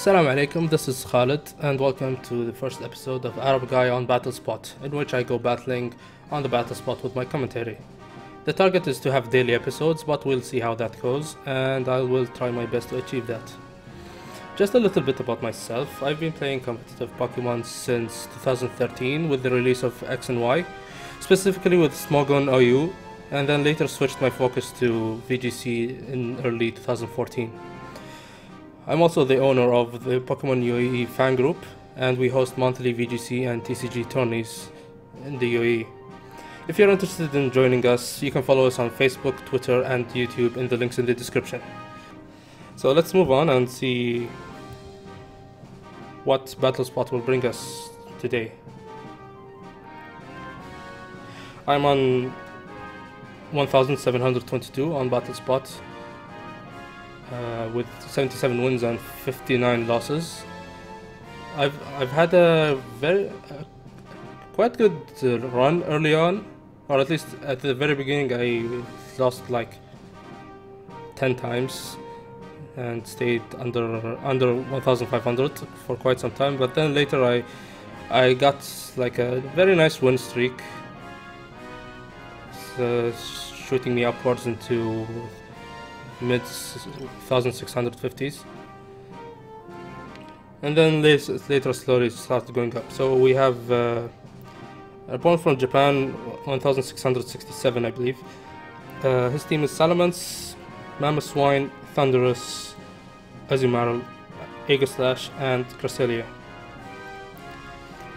Assalamu alaikum, this is Khalid and welcome to the first episode of Arab Guy on Battle Spot, in which I go battling on the battle spot with my commentary. The target is to have daily episodes, but we'll see how that goes, and I will try my best to achieve that. Just a little bit about myself. I've been playing competitive Pokemon since 2013 with the release of X and Y, specifically with Smogon OU, and then later switched my focus to VGC in early 2014. I'm also the owner of the Pokemon UAE fan group, and we host monthly VGC and TCG tourneys in the UAE. If you're interested in joining us, you can follow us on Facebook, Twitter, and YouTube in the links in the description. So let's move on and see what Battle Spot will bring us today. I'm on 1722 on Battle Spot, with 77 wins and 59 losses. I've had a quite good run early on, or at least at the very beginning I lost like 10 times and stayed under 1500 for quite some time, but then later I got like a very nice win streak, shooting me upwards into mid 1650s, and then later slowly started going up. So we have a opponent from Japan, 1667 I believe. His team is Salamence, Mamoswine, Thunderous, Azumarill, Aegislash, and Cresselia.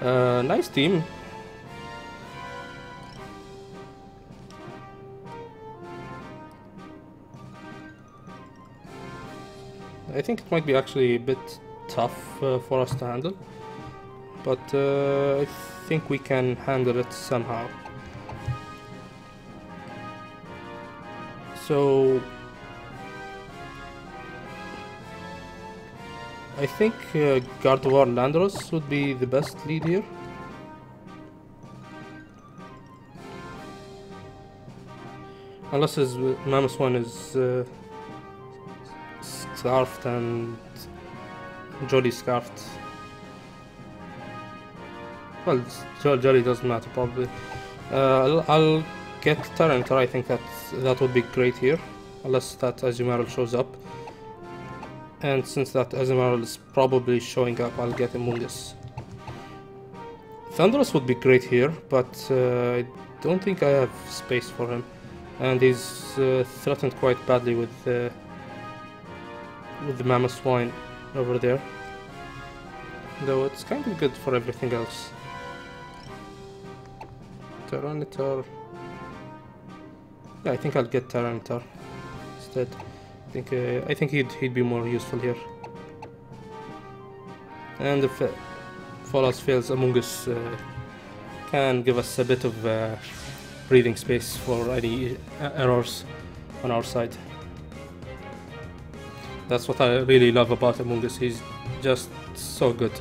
Nice team. I think it might be actually a bit tough for us to handle, but I think we can handle it somehow. So I think Gardevoir Landorus would be the best lead here. Unless his Mamoswine is Scarfed and Jolly Scarfed. Well, Jolly doesn't matter probably. I'll get Tyranitar. I think that would be great here, unless that Azumarill shows up. And since that Azumarill is probably showing up, I'll get Amoonguss. Thunderous would be great here, but I don't think I have space for him, and he's threatened quite badly with the Mamoswine over there, though it's kind of good for everything else. Tyranitar. Yeah, I think I'll get Tyranitar instead. I think he'd be more useful here. And if all else fails, Amoonguss can give us a bit of breathing space for any errors on our side. That's what I really love about Amoonguss. He's just so good.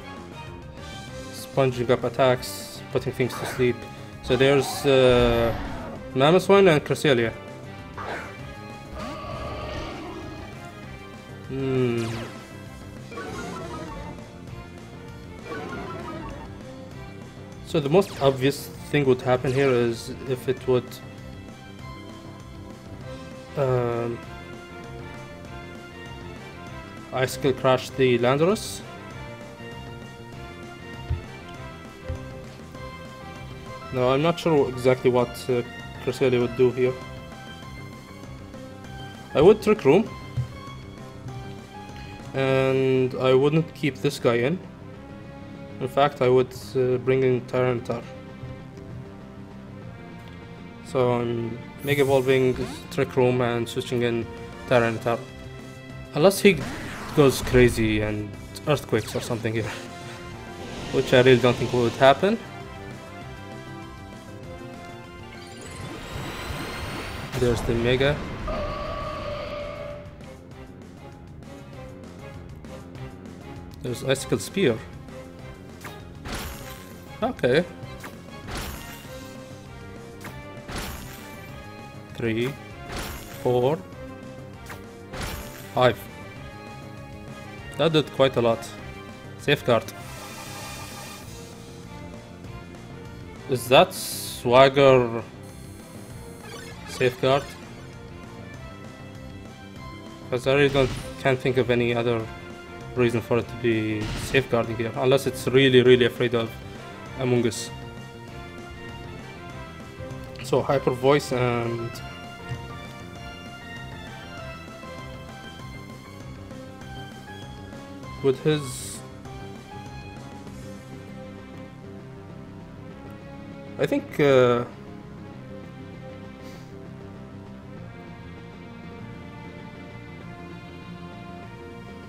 Sponging up attacks, putting things to sleep. So there's Mamoswine and Cresselia. So the most obvious thing would happen here is if it would Icicle Crash the Landorus. No, I'm not sure exactly what Cresselia would do here. I would Trick Room, and I wouldn't keep this guy in. In fact, I would bring in Tyranitar. So I'm Mega Evolving, Trick Room, and switching in Tyranitar. Unless he goes crazy and Earthquakes or something here, which I really don't think would happen. There's the Mega. There's Icicle Spear. Okay. 3, 4, 5. That did quite a lot. Safeguard. Is that Swagger Safeguard? Because I really can't think of any other reason for it to be safeguarding here, unless it's really afraid of Among Us. So Hyper Voice and with his, I think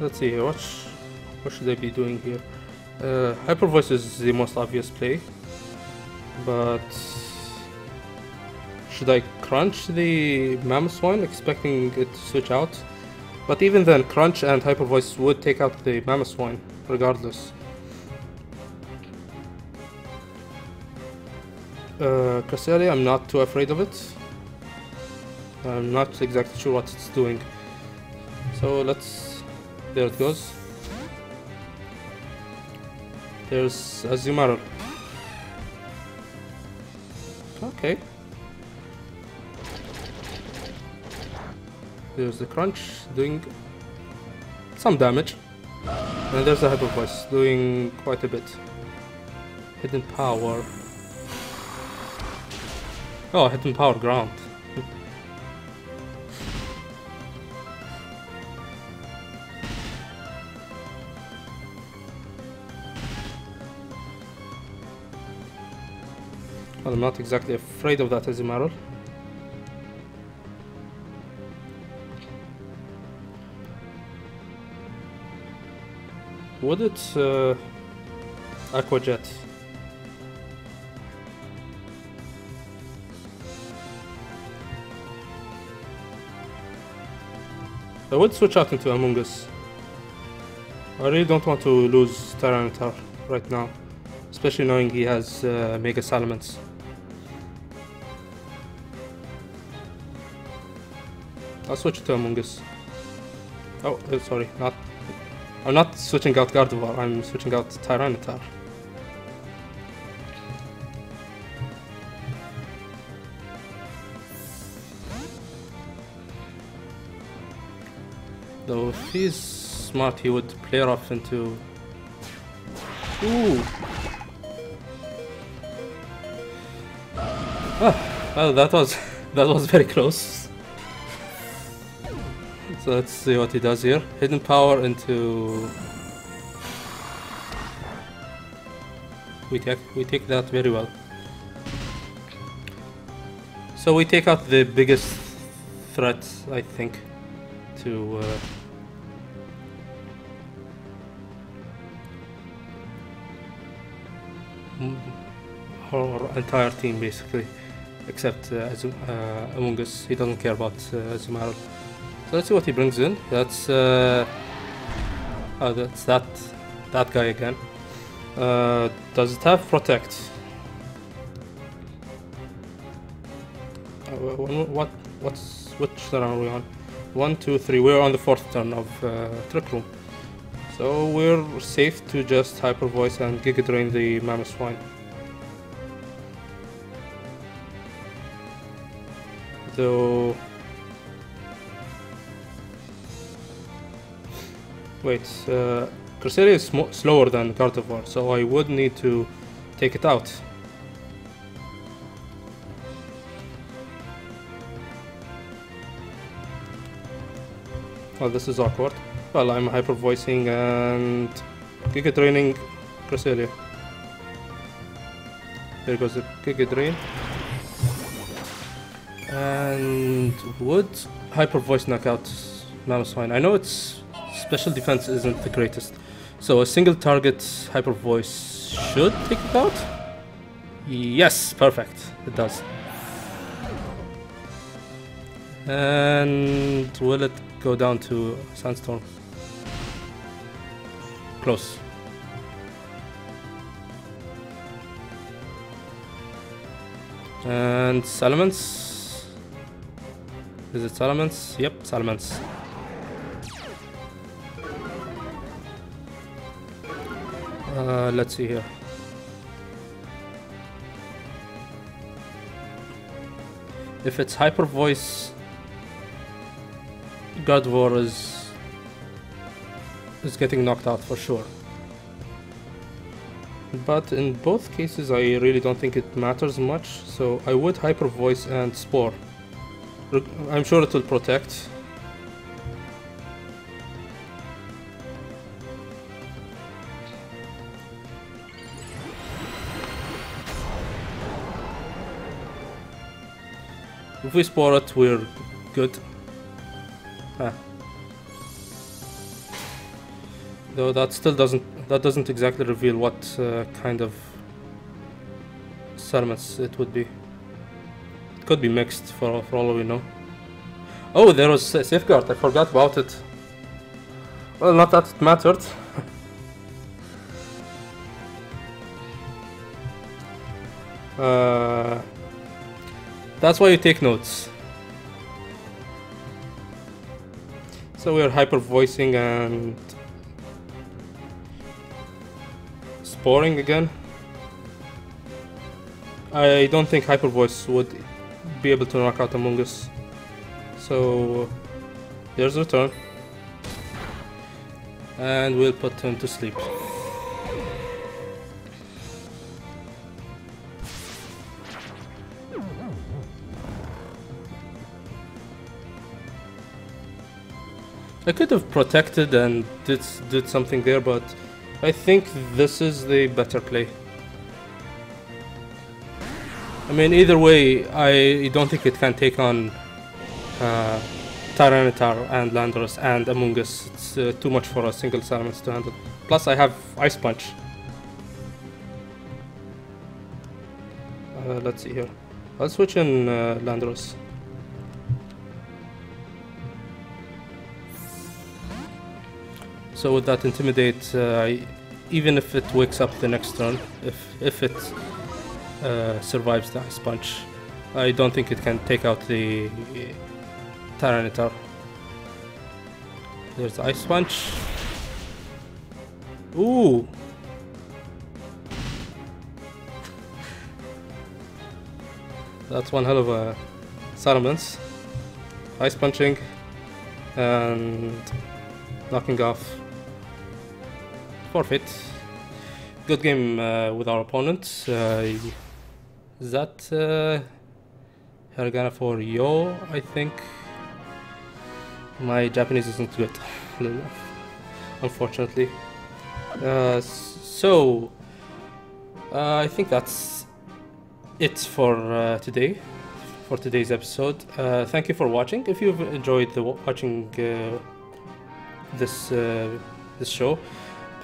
let's see, what should I be doing here? Hyper Voice is the most obvious play, but should I crunch the Mammoth one, expecting it to switch out? But even then, crunch and Hyper Voice would take out the Mammoth one, regardless. Cresselia, I'm not too afraid of it. I'm not exactly sure what it's doing. So let's... there it goes. There's Azumarill. Okay. There's the crunch doing some damage. And there's the Hyper Voice doing quite a bit. Hidden Power. Oh, Hidden Power ground. Well, I'm not exactly afraid of that Azumarill. Would it Aqua Jet? I would switch out into Among Us. I really don't want to lose Tyranitar right now, especially knowing he has Mega Salamence. I'll switch to Among Us. Oh, sorry, not. I'm not switching out Gardevoir, I'm switching out Tyranitar. Though if he's smart, he would play her off into... Ooh! Ah, well, that was very close. So let's see what he does here. Hidden Power into... We take that very well. So we take out the biggest threat, I think, to our entire team, basically, except Among Us. He doesn't care about Azumarill. So let's see what he brings in. That's oh, that's that guy again. Does it have Protect? Which turn are we on? 1, 2, 3. We're on the 4th turn of Trick Room. So we're safe to just Hyper Voice and Giga Drain the Mammoth Swine. Though... Wait, Cresselia is slower than Gardevoir, so I would need to take it out. Well, this is awkward. Well, I'm Hyper Voicing and Giga Draining Cresselia. There goes the Giga Drain. And would Hyper Voice knock out Mammoth Swine? I know its special defense isn't the greatest, so a single target Hyper Voice should take it out? Yes, perfect, it does. And will it go down to Sandstorm? Close. And Salamence? Is it Salamence? Yep, Salamence. Let's see here. If it's Hyper Voice, Gardevoir is getting knocked out for sure. But in both cases I really don't think it matters much, so I would Hyper Voice and Spore. I'm sure it will protect. If we Spore it, we're good. Though that still doesn't exactly reveal what kind of Salamence it would be. It could be mixed for all we know. Oh, there was a Safeguard. I forgot about it. Well, not that it mattered. That's why you take notes. So we are hyper voicing and Sporing again. I don't think Hyper Voice would be able to knock out Among Us. So there's a return. And we'll put him to sleep. I could have protected and did something there, but I think this is the better play. I mean, either way, I don't think it can take on Tyranitar and Landorus and Among Us. It's too much for a single Salamence to handle. Plus, I have Ice Punch. Let's see here. I'll switch in Landorus. So with that Intimidate, even if it wakes up the next turn, if it survives the Ice Punch, I don't think it can take out the Tyranitar. There's the Ice Punch. Ooh! That's one hell of a Salamence. Ice Punching and knocking off. Forfeit. Good game with our opponent. Is that Hiragana for Yo, I think? My Japanese isn't good, unfortunately. So I think that's it for today, for today's episode. Thank you for watching. If you've enjoyed watching this show,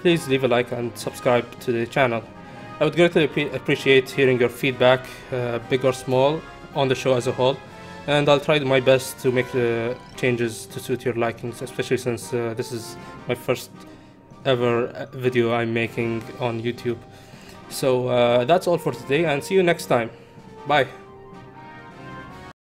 please leave a like and subscribe to the channel. I would greatly appreciate hearing your feedback, big or small, on the show as a whole, and I'll try my best to make the changes to suit your likings, especially since this is my first ever video I'm making on YouTube. So that's all for today, and see you next time. Bye.